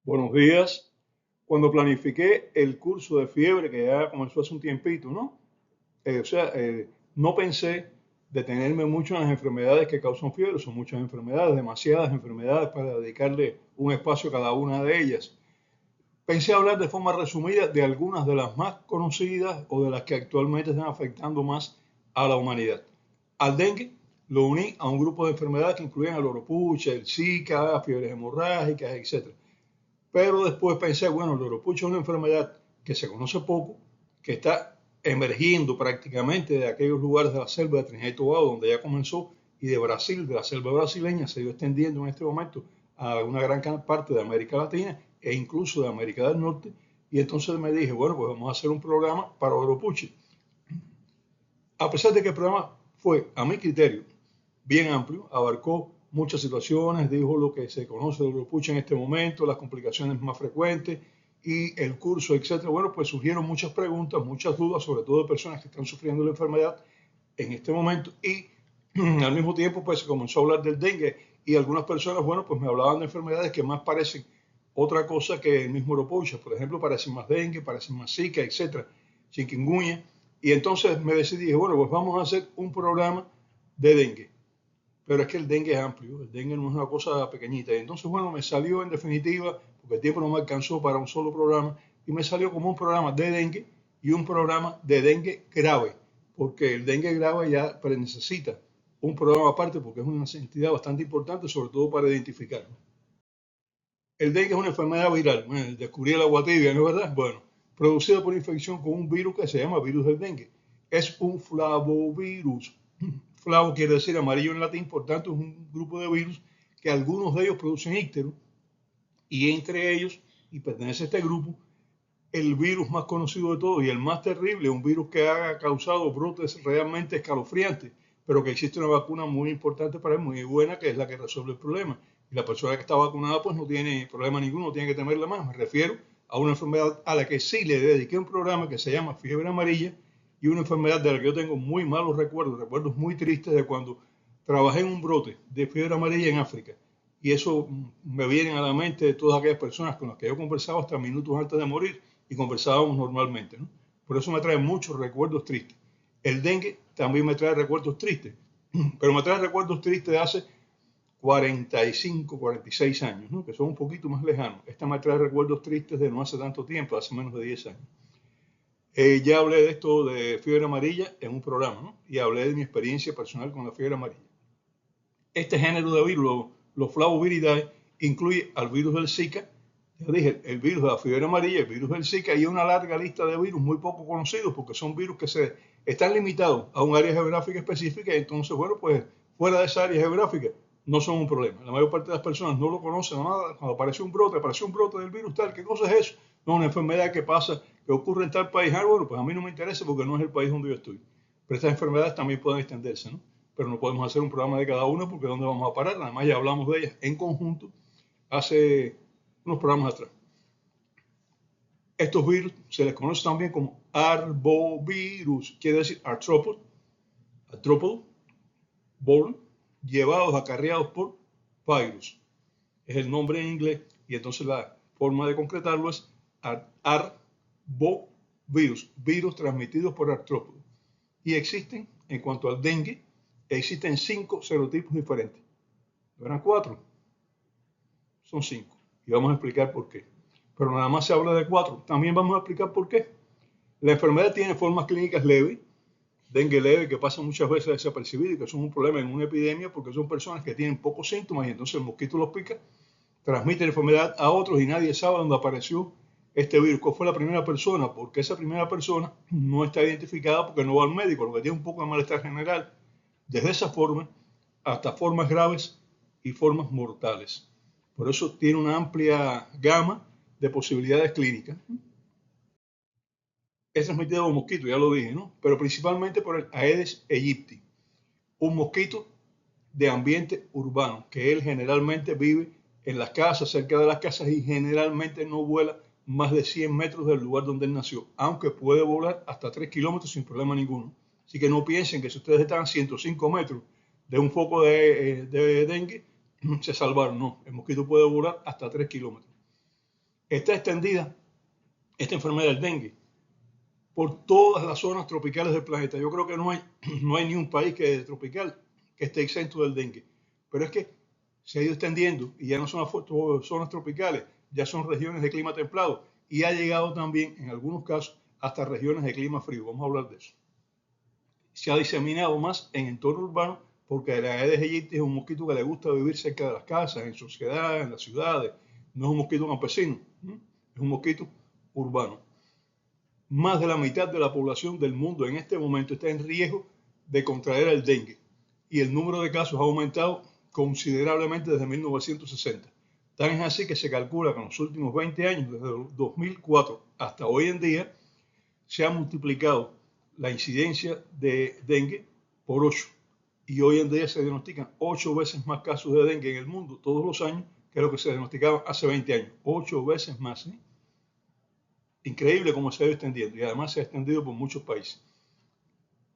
Buenos días. Cuando planifiqué el curso de fiebre, que ya comenzó hace un tiempito, ¿no? No pensé detenerme mucho en las enfermedades que causan fiebre. Son muchas enfermedades, demasiadas enfermedades para dedicarle un espacio a cada una de ellas. Pensé hablar de forma resumida de algunas de las más conocidas o de las que actualmente están afectando más a la humanidad. Al dengue lo uní a un grupo de enfermedades que incluían el oropuche, el Zika, fiebres hemorrágicas, etc. Pero después pensé, bueno, el oropucho es una enfermedad que se conoce poco, que está emergiendo prácticamente de aquellos lugares de la selva de Trinidad y Tobago, donde ya comenzó, y de Brasil, de la selva brasileña, se ha ido extendiendo en este momento a una gran parte de América Latina e incluso de América del Norte. Y entonces me dije, bueno, pues vamos a hacer un programa para oropuche. A pesar de que el programa fue, a mi criterio, bien amplio, abarcó muchas situaciones, dijo lo que se conoce de Oropuche en este momento, las complicaciones más frecuentes y el curso, etcétera. Bueno, pues surgieron muchas preguntas, muchas dudas, sobre todo de personas que están sufriendo la enfermedad en este momento y al mismo tiempo pues se comenzó a hablar del dengue y algunas personas, bueno, pues me hablaban de enfermedades que más parecen otra cosa que el mismo Oropuche. Por ejemplo, parecen más dengue, parecen más zika, etcétera, chikungunya. Y entonces me decidí, bueno, pues vamos a hacer un programa de dengue. Pero es que el dengue es amplio, el dengue no es una cosa pequeñita. Y entonces, bueno, me salió en definitiva, porque el tiempo no me alcanzó para un solo programa, y me salió como un programa de dengue y un programa de dengue grave, porque el dengue grave ya necesita un programa aparte, porque es una entidad bastante importante, sobre todo para identificarlo. El dengue es una enfermedad viral, bueno, descubrí el agua tibia, ¿no es verdad? Bueno, producida por infección con un virus que se llama virus del dengue. Es un flavovirus. Flavo quiere decir amarillo en latín, por tanto es un grupo de virus que algunos de ellos producen íctero y entre ellos, y pertenece a este grupo, el virus más conocido de todos y el más terrible, un virus que ha causado brotes realmente escalofriantes, pero que existe una vacuna muy importante para él, muy buena, que es la que resuelve el problema. Y la persona que está vacunada pues no tiene problema ninguno, no tiene que temerla más. Me refiero a una enfermedad a la que sí le dediqué un programa que se llama fiebre amarilla y una enfermedad de la que yo tengo muy malos recuerdos, recuerdos muy tristes de cuando trabajé en un brote de fiebre amarilla en África. Y eso me vienen a la mente de todas aquellas personas con las que yo conversaba hasta minutos antes de morir y conversábamos normalmente, ¿no? Por eso me trae muchos recuerdos tristes. El dengue también me trae recuerdos tristes, pero me trae recuerdos tristes de hace 45, 46 años, ¿no? Que son un poquito más lejanos. Esta me trae recuerdos tristes de no hace tanto tiempo, hace menos de 10 años. Ya hablé de esto de fiebre amarilla en un programa, ¿no? Y hablé de mi experiencia personal con la fiebre amarilla. Este género de virus, los Flavoviridae, incluye al virus del Zika, ya dije, el virus de la fiebre amarilla, el virus del Zika y una larga lista de virus muy poco conocidos porque son virus que se están limitados a un área geográfica específica y entonces, bueno, pues fuera de esa área geográfica no son un problema. La mayor parte de las personas no lo conocen nada. Cuando apareció un brote del virus tal, ¿qué cosa es eso? No, una enfermedad que pasa, que ocurre en tal país. Ah, bueno, pues a mí no me interesa porque no es el país donde yo estoy. Pero estas enfermedades también pueden extenderse, ¿no? Pero no podemos hacer un programa de cada una porque ¿dónde vamos a parar? Además ya hablamos de ellas en conjunto hace unos programas atrás. Estos virus se les conoce también como arbovirus, quiere decir artrópodo, born, llevados, acarreados por virus. Es el nombre en inglés y entonces la forma de concretarlo es arbovirus, virus transmitidos por artrópodos. Y existen, en cuanto al dengue, existen 5 serotipos diferentes. ¿No eran 4? Son 5. Y vamos a explicar por qué. Pero nada más se habla de 4. También vamos a explicar por qué. La enfermedad tiene formas clínicas leves, dengue leve, que pasa muchas veces desapercibido y que son un problema en una epidemia porque son personas que tienen pocos síntomas y entonces el mosquito los pica, transmite la enfermedad a otros y nadie sabe dónde apareció este virus. ¿Cuál fue la primera persona? Porque esa primera persona no está identificada porque no va al médico, lo que tiene un poco de malestar general. Desde esa forma hasta formas graves y formas mortales. Por eso tiene una amplia gama de posibilidades clínicas. Es transmitido por mosquito, ya lo dije, ¿no? Pero principalmente por el Aedes aegypti, un mosquito de ambiente urbano, que él generalmente vive en las casas, cerca de las casas y generalmente no vuela más de 100 metros del lugar donde él nació, aunque puede volar hasta 3 kilómetros sin problema ninguno. Así que no piensen que si ustedes están a 105 metros de un foco de dengue, se salvaron. No, el mosquito puede volar hasta 3 kilómetros. Está extendida esta enfermedad del dengue por todas las zonas tropicales del planeta. Yo creo que no hay ni un país que es tropical que esté exento del dengue. Pero es que se ha ido extendiendo y ya no son zonas tropicales, ya son regiones de clima templado y ha llegado también, en algunos casos, hasta regiones de clima frío. Vamos a hablar de eso. Se ha diseminado más en entorno urbano porque la Aedes aegypti es un mosquito que le gusta vivir cerca de las casas, en sociedades, en las ciudades. No es un mosquito campesino, es un mosquito urbano. Más de la mitad de la población del mundo en este momento está en riesgo de contraer el dengue y el número de casos ha aumentado considerablemente desde 1960. Tan es así que se calcula que en los últimos 20 años, desde 2004 hasta hoy en día, se ha multiplicado la incidencia de dengue por 8. Y hoy en día se diagnostican 8 veces más casos de dengue en el mundo todos los años que lo que se diagnosticaban hace 20 años. 8 veces más. Increíble cómo se ha ido extendiendo y además se ha extendido por muchos países.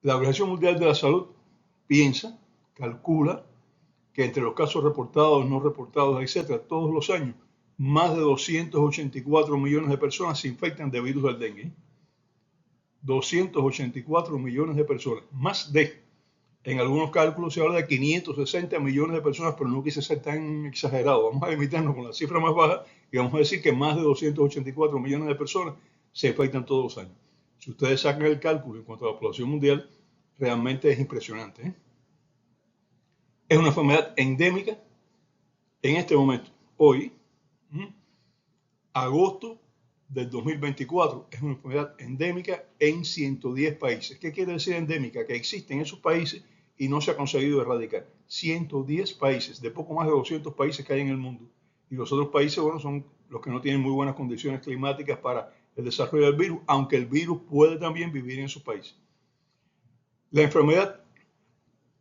La Organización Mundial de la Salud calcula que entre los casos reportados, no reportados, etcétera, todos los años, más de 284 millones de personas se infectan de virus del dengue. 284 millones de personas, más de, en algunos cálculos se habla de 560 millones de personas, pero no quise ser tan exagerado. Vamos a limitarnos con la cifra más baja y vamos a decir que más de 284 millones de personas se infectan todos los años. Si ustedes sacan el cálculo en cuanto a la población mundial, realmente es impresionante. Es una enfermedad endémica en este momento. Hoy, agosto del 2024, es una enfermedad endémica en 110 países. ¿Qué quiere decir endémica? Que existe en esos países y no se ha conseguido erradicar. 110 países, de poco más de 200 países que hay en el mundo. Y los otros países, bueno, son los que no tienen muy buenas condiciones climáticas para el desarrollo del virus, aunque el virus puede también vivir en esos países. La enfermedad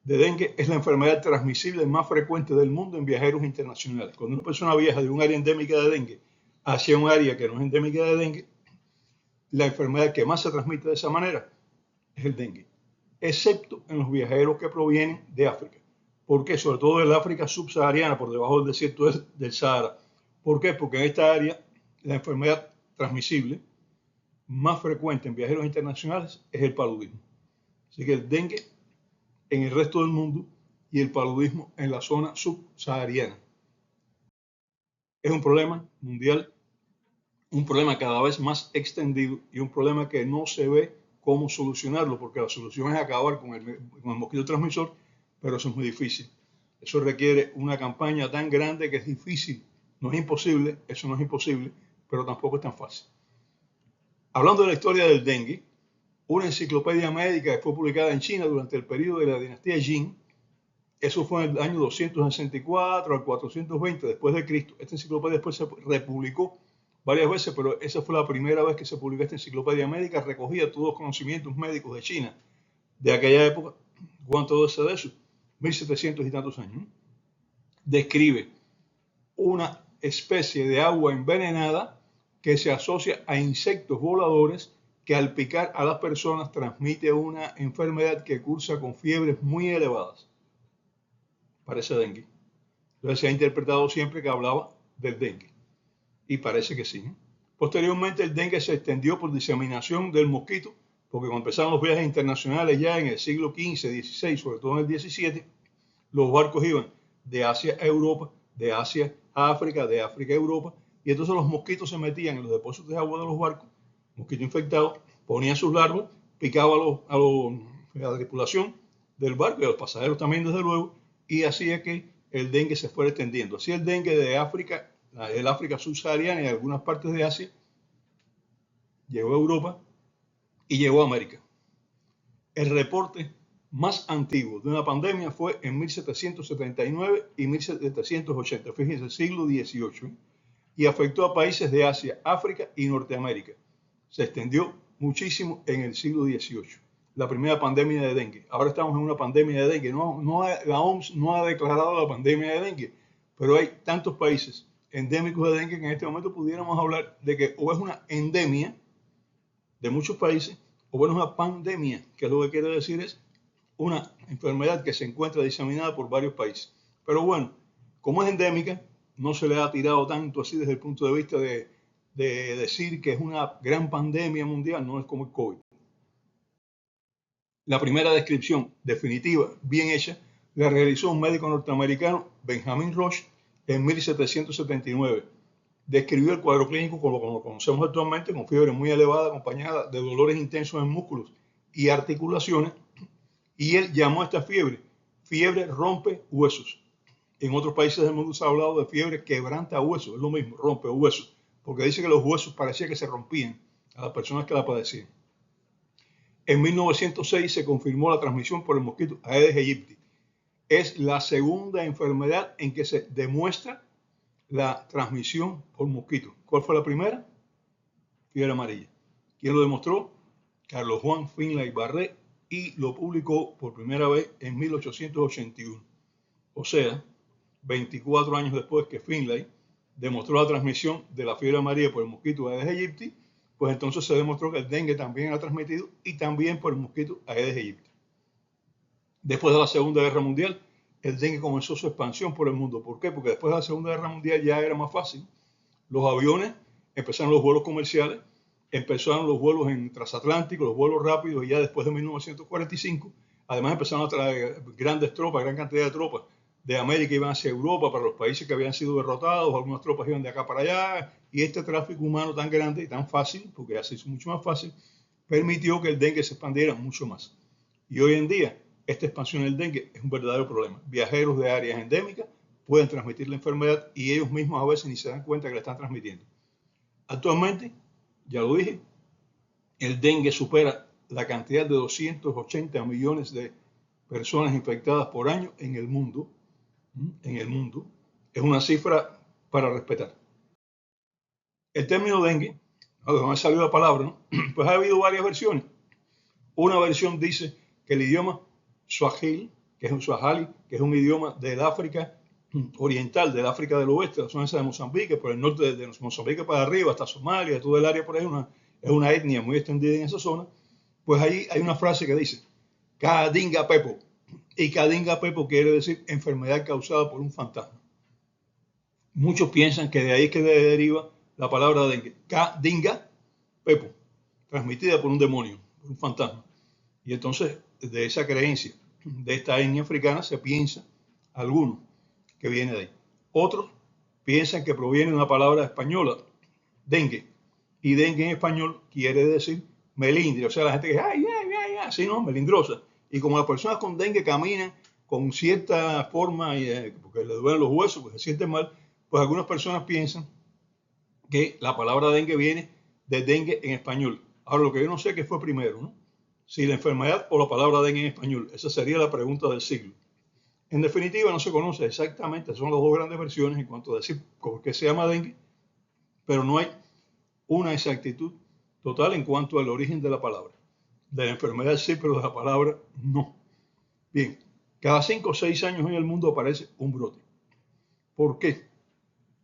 de dengue es la enfermedad transmisible más frecuente del mundo en viajeros internacionales. Cuando una persona viaja de un área endémica de dengue hacia un área que no es endémica de dengue, la enfermedad que más se transmite de esa manera es el dengue, excepto en los viajeros que provienen de África. ¿Por qué? Sobre todo del África subsahariana, por debajo del desierto del Sahara. ¿Por qué? Porque en esta área la enfermedad transmisible más frecuente en viajeros internacionales es el paludismo. Así que el dengue en el resto del mundo y el paludismo en la zona subsahariana. Es un problema mundial, un problema cada vez más extendido y un problema que no se ve cómo solucionarlo, porque la solución es acabar con el mosquito transmisor, pero eso es muy difícil. Eso requiere una campaña tan grande que es difícil. No es imposible, eso no es imposible, pero tampoco es tan fácil. Hablando de la historia del dengue, una enciclopedia médica que fue publicada en China durante el periodo de la dinastía Jin, eso fue en el año 264 al 420 después de Cristo. Esta enciclopedia después se republicó varias veces, pero esa fue la primera vez que se publicó esta enciclopedia médica, recogía todos los conocimientos médicos de China de aquella época. ¿Cuánto es de eso? 1700 y tantos años. Describe una especie de agua envenenada que se asocia a insectos voladores que al picar a las personas transmite una enfermedad que cursa con fiebres muy elevadas. Parece dengue. Entonces se ha interpretado siempre que hablaba del dengue. Y parece que sí. Posteriormente el dengue se extendió por diseminación del mosquito, porque cuando empezaron los viajes internacionales ya en el siglo XV, XVI, sobre todo en el XVII, los barcos iban de Asia a Europa, de Asia a África, de África a Europa, y entonces los mosquitos se metían en los depósitos de agua de los barcos, mosquito infectado, ponían sus larvas, picaba a la tripulación del barco y a los pasajeros también, desde luego, y hacía que el dengue se fuera extendiendo. Así el dengue de África, el África subsahariana y algunas partes de Asia, llegó a Europa y llegó a América. El reporte más antiguo de una pandemia fue en 1779 y 1780, fíjense, siglo XVIII, y afectó a países de Asia, África y Norteamérica. Se extendió muchísimo en el siglo XVIII, la primera pandemia de dengue. Ahora estamos en una pandemia de dengue. La OMS no ha declarado la pandemia de dengue, pero hay tantos países endémicos de dengue que en este momento pudiéramos hablar de que o es una endemia de muchos países, o bueno, es una pandemia, que lo que quiere decir es una enfermedad que se encuentra diseminada por varios países. Pero bueno, como es endémica, no se le ha tirado tanto así desde el punto de vista de de decir que es una gran pandemia mundial, no es como el COVID. La primera descripción definitiva, bien hecha, la realizó un médico norteamericano, Benjamin Rush, en 1779. Describió el cuadro clínico como lo conocemos actualmente, con fiebre muy elevada, acompañada de dolores intensos en músculos y articulaciones, y él llamó a esta fiebre rompe huesos. En otros países del mundo se ha hablado de fiebre quebranta huesos, es lo mismo, rompe huesos, porque dice que los huesos parecía que se rompían a las personas que la padecían. En 1906 se confirmó la transmisión por el mosquito Aedes aegypti. Es la segunda enfermedad en que se demuestra la transmisión por mosquito. ¿Cuál fue la primera? Fiebre amarilla. ¿Quién lo demostró? Carlos Juan Finlay Barré, y lo publicó por primera vez en 1881. O sea, 24 años después que Finlay demostró la transmisión de la fiebre amarilla por el mosquito Aedes aegypti, pues entonces se demostró que el dengue también era transmitido y también por el mosquito Aedes aegypti. Después de la Segunda Guerra Mundial, el dengue comenzó su expansión por el mundo. ¿Por qué? Porque después de la Segunda Guerra Mundial ya era más fácil. Los aviones, empezaron los vuelos comerciales, empezaron los vuelos en transatlánticos, los vuelos rápidos, y ya después de 1945, además empezaron a traer grandes tropas, gran cantidad de tropas de América iban hacia Europa para los países que habían sido derrotados, algunas tropas iban de acá para allá, y este tráfico humano tan grande y tan fácil, porque ya se hizo mucho más fácil, permitió que el dengue se expandiera mucho más. Y hoy en día, esta expansión del dengue es un verdadero problema. Viajeros de áreas endémicas pueden transmitir la enfermedad y ellos mismos a veces ni se dan cuenta que la están transmitiendo. Actualmente, ya lo dije, el dengue supera la cantidad de 280 millones de personas infectadas por año en el mundo. En el mundo. Es una cifra para respetar. El término dengue, de donde ha salido la palabra, ¿no? Pues ha habido varias versiones. Una versión dice que el idioma swahili, que es un swahili, que es un idioma del África oriental, del África del oeste, la zona esa de Mozambique, por el norte de Mozambique para arriba, hasta Somalia, todo el área por ahí, es una etnia muy extendida en esa zona. Pues ahí hay una frase que dice, Kadinga Pepo. Y Kadinga Pepo quiere decir enfermedad causada por un fantasma. Muchos piensan que de ahí es que deriva la palabra dengue. Kadinga Pepo, transmitida por un demonio, por un fantasma. Y entonces, de esa creencia de esta etnia africana, se piensa, algunos, que viene de ahí. Otros piensan que proviene de una palabra española, dengue. Y dengue en español quiere decir melindre. O sea, la gente que ay, ay, ay, así no, melindrosa. Y como las personas con dengue caminan con cierta forma, porque les duelen los huesos, porque se sienten mal, pues algunas personas piensan que la palabra dengue viene de dengue en español. Ahora, lo que yo no sé qué fue primero, ¿no? Si la enfermedad o la palabra dengue en español. Esa sería la pregunta del siglo. En definitiva, no se conoce exactamente, son las dos grandes versiones en cuanto a decir por qué se llama dengue, pero no hay una exactitud total en cuanto al origen de la palabra. De la enfermedad sí, pero de la palabra no. Bien, cada 5 o 6 años en el mundo aparece un brote. ¿Por qué?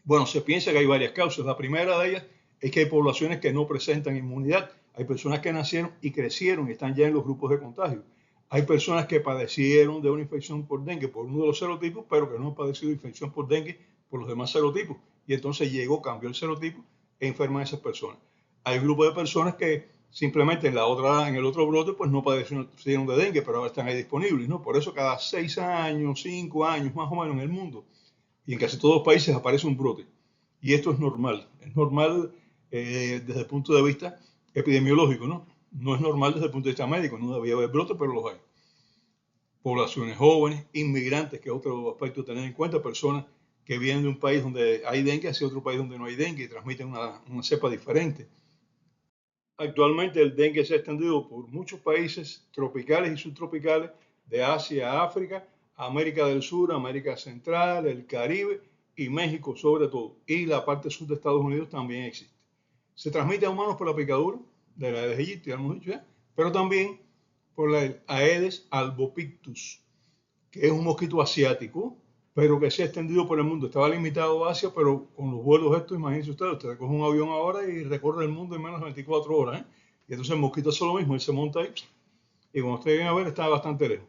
Bueno, se piensa que hay varias causas. La primera de ellas es que hay poblaciones que no presentan inmunidad. Hay personas que nacieron y crecieron y están ya en los grupos de contagio. Hay personas que padecieron de una infección por dengue por uno de los serotipos, pero que no han padecido infección por dengue por los demás serotipos. Y entonces cambió el serotipo e enferman a esas personas. Hay un grupo de personas que simplemente en el otro brote pues no padecieron de dengue, pero ahora están ahí disponibles, ¿no? Por eso cada 6 años, 5 años más o menos en el mundo y en casi todos los países aparece un brote. Y esto es normal desde el punto de vista epidemiológico, ¿no? No es normal desde el punto de vista médico, no debería haber brotes, pero los hay. Poblaciones jóvenes, inmigrantes, que es otro aspecto a tener en cuenta, personas que vienen de un país donde hay dengue hacia otro país donde no hay dengue y transmiten una cepa diferente. Actualmente el dengue se ha extendido por muchos países tropicales y subtropicales, de Asia a África, América del Sur, América Central, el Caribe y México sobre todo. Y la parte sur de Estados Unidos también existe. Se transmite a humanos por la picadura de la Aedes aegypti, ya hemos dicho ya, pero también por la Aedes albopictus, que es un mosquito asiático, pero que se ha extendido por el mundo. Estaba limitado a Asia, pero con los vuelos estos, imagínense ustedes, usted coge un avión ahora y recorre el mundo en menos de 24 horas, ¿eh? Y entonces el mosquito hace lo mismo, él se monta ahí, y cuando ustedes vienen a ver, está bastante lejos.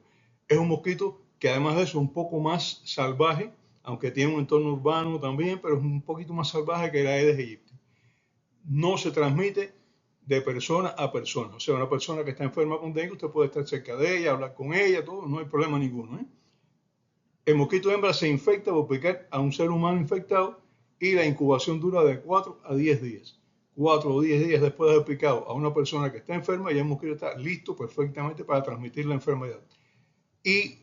Es un mosquito que además de eso es un poco más salvaje, aunque tiene un entorno urbano también, pero es un poquito más salvaje que la Aedes aegypti. no se transmite de persona a persona. O sea, una persona que está enferma con dengue, usted puede estar cerca de ella, hablar con ella, todo, no hay problema ninguno. El mosquito hembra se infecta por picar a un ser humano infectado y la incubación dura de 4 a 10 días. 4 o 10 días después de haber picado a una persona que está enferma, ya el mosquito está listo perfectamente para transmitir la enfermedad. Y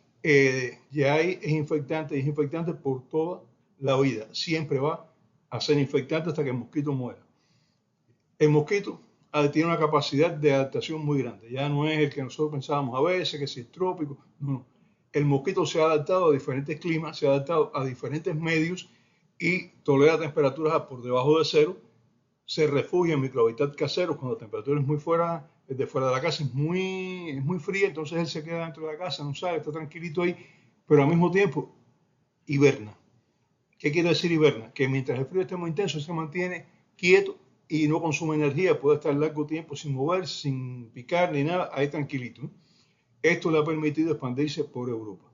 ya es infectante por toda la vida. Siempre va a ser infectante hasta que el mosquito muera. El mosquito tiene una capacidad de adaptación muy grande. Ya no es el que nosotros pensábamos a veces, que si es trópico. No. El mosquito se ha adaptado a diferentes climas, se ha adaptado a diferentes medios y tolera temperaturas por debajo de cero. Se refugia en microhabitat caseros cuando la temperatura es muy fuera de la casa, es muy fría, entonces él se queda dentro de la casa, no sale, está tranquilito ahí, pero al mismo tiempo hiberna. ¿Qué quiere decir hiberna? Que mientras el frío esté muy intenso, se mantiene quieto y no consume energía, puede estar largo tiempo sin mover, sin picar ni nada, ahí tranquilito. Esto le ha permitido expandirse por Europa.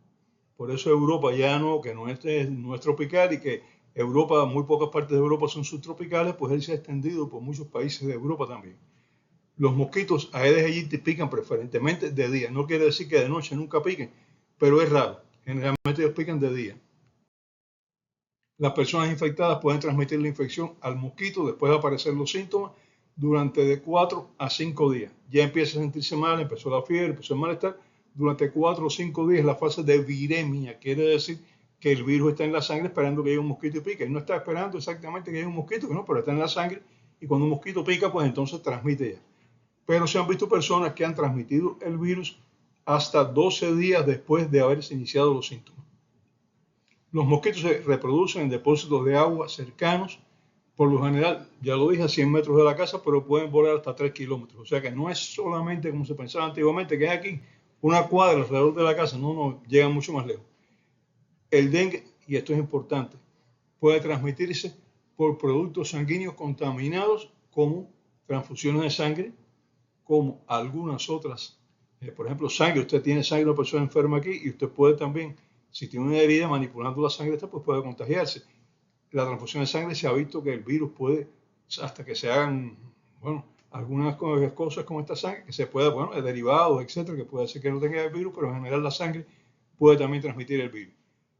Por eso Europa ya no, que no es tropical y que Europa, muy pocas partes de Europa son subtropicales, pues él se ha extendido por muchos países de Europa también. Los mosquitos Aedes aegypti pican preferentemente de día. No quiere decir que de noche nunca piquen, pero es raro. Generalmente ellos pican de día. Las personas infectadas pueden transmitir la infección al mosquito después de aparecer los síntomas durante de 4 a 5 días. Ya empieza a sentirse mal, empezó la fiebre, empezó el malestar. Durante 4 o 5 días la fase de viremia, quiere decir que el virus está en la sangre esperando que llegue un mosquito y pique. Él no está esperando exactamente que llegue un mosquito, no, pero está en la sangre y cuando un mosquito pica, pues entonces transmite ya. Pero se han visto personas que han transmitido el virus hasta 12 días después de haberse iniciado los síntomas. Los mosquitos se reproducen en depósitos de agua cercanos, por lo general, ya lo dije, a 100 metros de la casa, pero pueden volar hasta 3 kilómetros. O sea que no es solamente como se pensaba antiguamente, que es aquí una cuadra alrededor de la casa, no, llegan mucho más lejos. El dengue, y esto es importante, puede transmitirse por productos sanguíneos contaminados como transfusiones de sangre, como algunas otras. Por ejemplo, sangre, usted tiene sangre de una persona enferma aquí y usted puede también, si tiene una herida manipulando la sangre, pues puede contagiarse. La transfusión de sangre se ha visto que el virus puede, hasta que se hagan, bueno, algunas cosas con esta sangre, que se pueda, bueno, derivados, etcétera, que puede ser que no tenga el virus, pero en general la sangre puede también transmitir el virus.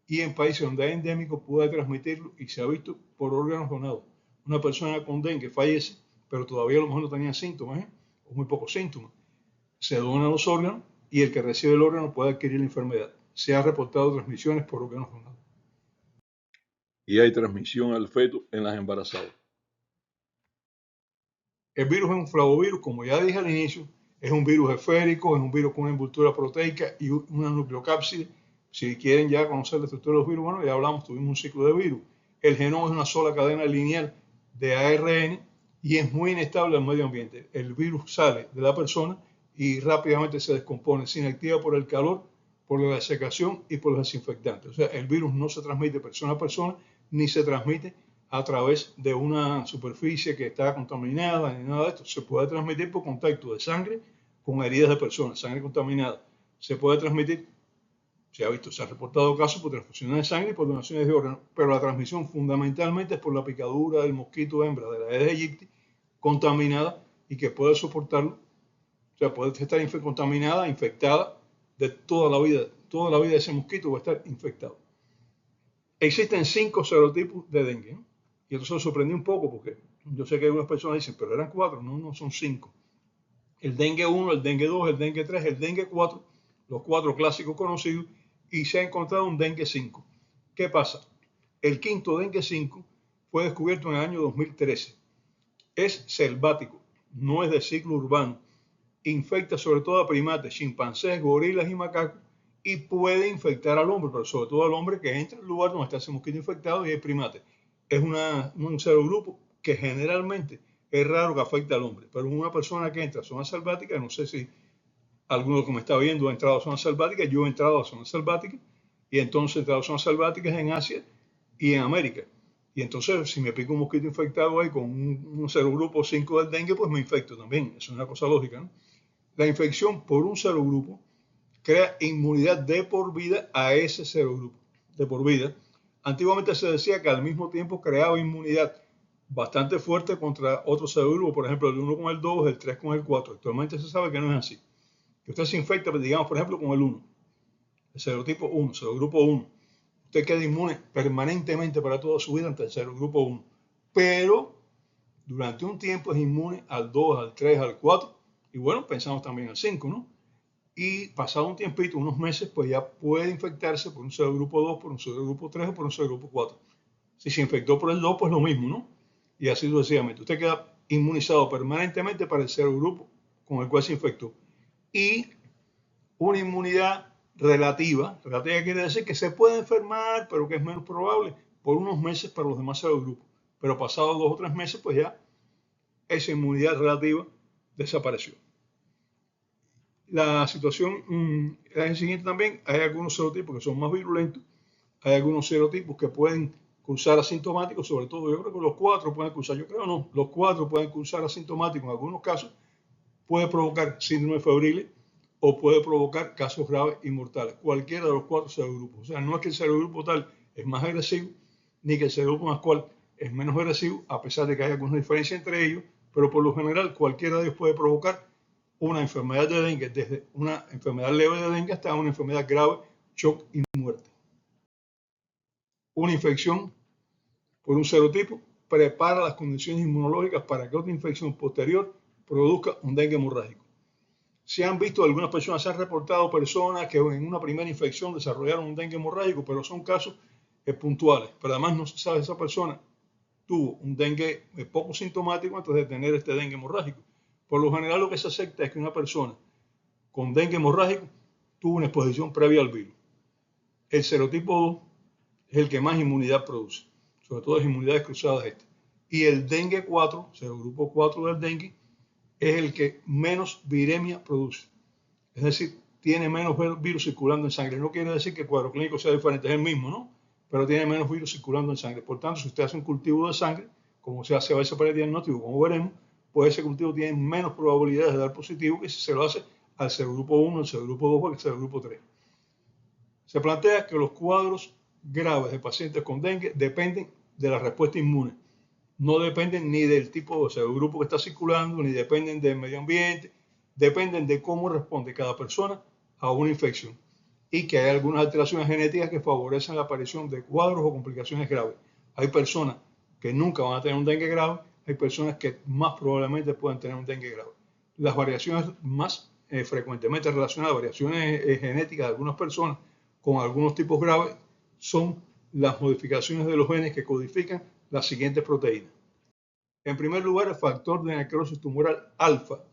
Y en países donde hay endémico puede transmitirlo y se ha visto por órganos donados. Una persona con dengue fallece, pero todavía a lo mejor no tenía síntomas, o muy pocos síntomas. Se donan los órganos y el que recibe el órgano puede adquirir la enfermedad. Se ha reportado transmisiones por órganos donados. Y hay transmisión al feto en las embarazadas. El virus es un flavovirus, como ya dije al inicio, es un virus esférico, es un virus con una envoltura proteica y una nucleocápside. Si quieren ya conocer la estructura de los virus, bueno, ya hablamos, tuvimos un ciclo de virus. El genoma es una sola cadena lineal de ARN y es muy inestable al medio ambiente. El virus sale de la persona y rápidamente se descompone, se inactiva por el calor, por la desecación y por los desinfectantes. O sea, el virus no se transmite persona a persona, ni se transmite a través de una superficie que está contaminada, ni nada de esto. Se puede transmitir por contacto de sangre con heridas de personas, sangre contaminada. Se puede transmitir, se ha visto, se ha reportado casos por transfusiones de sangre y por donaciones de órganos, pero la transmisión fundamentalmente es por la picadura del mosquito hembra de la Aedes aegypti contaminada y que puede soportarlo. O sea, puede estar contaminada, infectada de toda la vida de ese mosquito va a estar infectado. Existen 5 serotipos de dengue, ¿no? Y eso sorprendió un poco porque yo sé que algunas personas dicen, pero eran 4, no, son 5. El dengue 1, el dengue 2, el dengue 3, el dengue 4, los 4 clásicos conocidos, y se ha encontrado un dengue 5. ¿Qué pasa? El quinto dengue 5 fue descubierto en el año 2013. Es selvático, no es de ciclo urbano. Infecta sobre todo a primates, chimpancés, gorilas y macacos y puede infectar al hombre, pero sobre todo al hombre que entra al lugar donde está ese mosquito infectado y el primate. Es un serogrupo que generalmente es raro que afecte al hombre, pero una persona que entra a zona selvática, no sé si alguno que me está viendo ha entrado a zona selvática, yo he entrado a zona selvática y entonces he entrado a zonas selváticas en Asia y en América. Y entonces, si me pica un mosquito infectado ahí con un serogrupo 5 del dengue, pues me infecto también. Eso es una cosa lógica, ¿no? La infección por un serogrupo crea inmunidad de por vida a ese serogrupo, de por vida. Antiguamente se decía que al mismo tiempo creaba inmunidad bastante fuerte contra otros serogrupos, por ejemplo, el 1 con el 2, el 3 con el 4. Actualmente se sabe que no es así. Que usted se infecta, digamos, por ejemplo, con el 1, el serotipo 1, serogrupo 1. Usted queda inmune permanentemente para toda su vida ante el serogrupo 1. Pero durante un tiempo es inmune al 2, al 3, al 4. Y bueno, pensamos también al 5, ¿no? Y pasado un tiempito, unos meses, pues ya puede infectarse por un serogrupo 2, por un serogrupo 3 o por un serogrupo 4. Si se infectó por el 2, pues lo mismo, ¿no? Y así sucesivamente. Usted queda inmunizado permanentemente para el serogrupo con el cual se infectó. Y una inmunidad relativa quiere decir que se puede enfermar, pero que es menos probable, por unos meses para los demás serogrupos. Pero pasados 2 o 3 meses, pues ya esa inmunidad relativa desapareció. La situación es la siguiente también. Hay algunos serotipos que son más virulentos, hay algunos serotipos que pueden cursar asintomáticos, sobre todo yo creo que los 4 pueden cursar, yo creo no, los 4 pueden cursar asintomáticos en algunos casos, puede provocar síndrome febril o puede provocar casos graves y mortales, cualquiera de los 4 serogrupos. O sea, no es que el serogrupo tal es más agresivo, ni que el serogrupo más cual es menos agresivo, a pesar de que hay alguna diferencia entre ellos, pero por lo general cualquiera de ellos puede provocar una enfermedad de dengue, desde una enfermedad leve de dengue hasta una enfermedad grave, shock y muerte. Una infección por un serotipo prepara las condiciones inmunológicas para que otra infección posterior produzca un dengue hemorrágico. Se han visto algunas personas, se han reportado personas que en una primera infección desarrollaron un dengue hemorrágico, pero son casos puntuales. Pero además no se sabe si esa persona tuvo un dengue poco sintomático antes de tener este dengue hemorrágico. Por lo general lo que se acepta es que una persona con dengue hemorrágico tuvo una exposición previa al virus. El serotipo 2 es el que más inmunidad produce, sobre todo las inmunidades cruzadas estas. Y el dengue 4, serogrupo 4 del dengue, es el que menos viremia produce. Es decir, tiene menos virus circulando en sangre. No quiere decir que el cuadro clínico sea diferente, es el mismo, ¿no? Pero tiene menos virus circulando en sangre. Por tanto, si usted hace un cultivo de sangre, como se hace a veces para el diagnóstico, como veremos, pues ese cultivo tiene menos probabilidades de dar positivo que si se lo hace al serogrupo 1, al serogrupo 2 o al serogrupo 3. Se plantea que los cuadros graves de pacientes con dengue dependen de la respuesta inmune. No dependen ni del tipo de serogrupo que está circulando, ni dependen del medio ambiente, dependen de cómo responde cada persona a una infección. Y que hay algunas alteraciones genéticas que favorecen la aparición de cuadros o complicaciones graves. Hay personas que nunca van a tener un dengue grave, hay personas que más probablemente pueden tener un dengue grave. Las variaciones más frecuentemente relacionadas, variaciones genéticas de algunas personas con algunos tipos graves, son las modificaciones de los genes que codifican las siguientes proteínas. En primer lugar, el factor de necrosis tumoral alfa,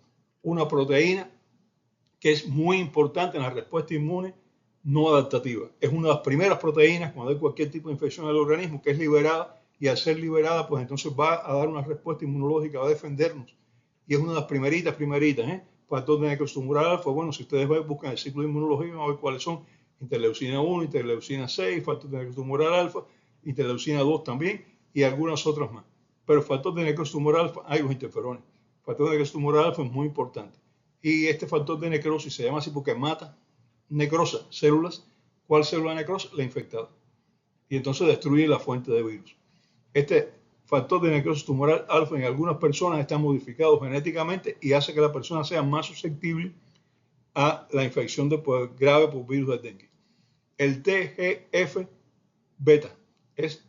una proteína que es muy importante en la respuesta inmune no adaptativa. Es una de las primeras proteínas cuando hay cualquier tipo de infección del organismo que es liberada, y al ser liberada, pues entonces va a dar una respuesta inmunológica, va a defendernos. Y es una de las primeritas, factor de necrosis tumoral alfa. Bueno, si ustedes buscan el ciclo inmunológico, van a ver cuáles son: interleucina 1, interleucina 6, factor de necrosis tumoral alfa, interleucina 2 también, y algunas otras más. Pero el factor de necrosis tumoral alfa, hay los interferones. El factor de necrosis tumoral alfa es muy importante. Y este factor de necrosis se llama así porque mata, necrosa células. ¿Cuál célula necrosa? La infectada. Y entonces destruye la fuente de virus. Este factor de necrosis tumoral alfa en algunas personas está modificado genéticamente y hace que la persona sea más susceptible a la infección grave por virus del dengue. El TGF-beta es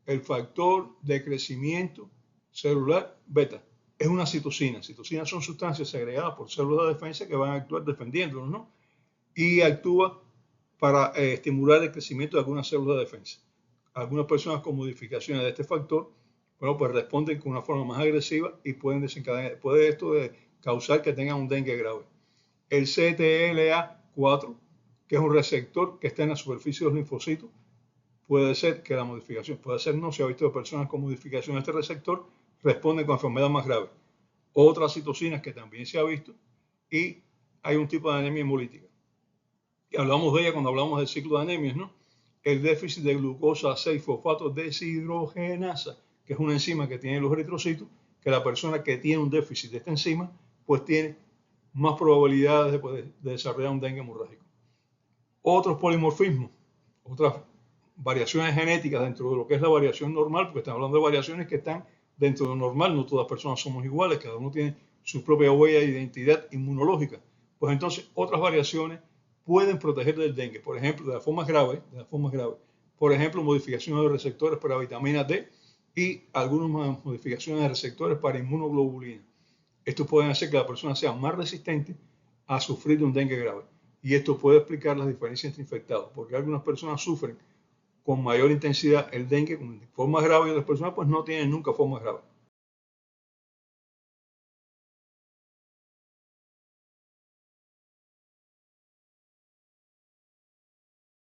el factor de crecimiento celular beta. Es una citosina. Citocinas son sustancias segregadas por células de defensa que van a actuar defendiéndonos, ¿no? Y actúa para estimular el crecimiento de algunas células de defensa. Algunas personas con modificaciones de este factor, bueno, pues responden con una forma más agresiva y pueden desencadenar, puede esto causar que tengan un dengue grave. El CTLA4, que es un receptor que está en la superficie de los linfocitos, puede ser que la modificación, puede ser no, se ha visto de personas con modificación de este receptor responden con enfermedad más grave. Otras citocinas que también se ha visto, y hay un tipo de anemia hemolítica. Y hablamos de ella cuando hablamos del ciclo de anemias, ¿no? El déficit de glucosa 6-fosfato deshidrogenasa, que es una enzima que tienen los eritrocitos, que la persona que tiene un déficit de esta enzima, pues tiene más probabilidades de desarrollar un dengue hemorrágico. Otros polimorfismos, otras variaciones genéticas dentro de lo que es la variación normal, porque estamos hablando de variaciones que están dentro de lo normal, no todas las personas somos iguales, cada uno tiene su propia huella de identidad inmunológica. Pues entonces otras variaciones pueden proteger del dengue, por ejemplo, de las formas graves, por ejemplo, modificaciones de receptores para vitamina D y algunas modificaciones de receptores para inmunoglobulina. Estos pueden hacer que la persona sea más resistente a sufrir de un dengue grave. Y esto puede explicar las diferencias entre infectados, porque algunas personas sufren con mayor intensidad el dengue con formas graves y otras personas pues no tienen nunca formas graves.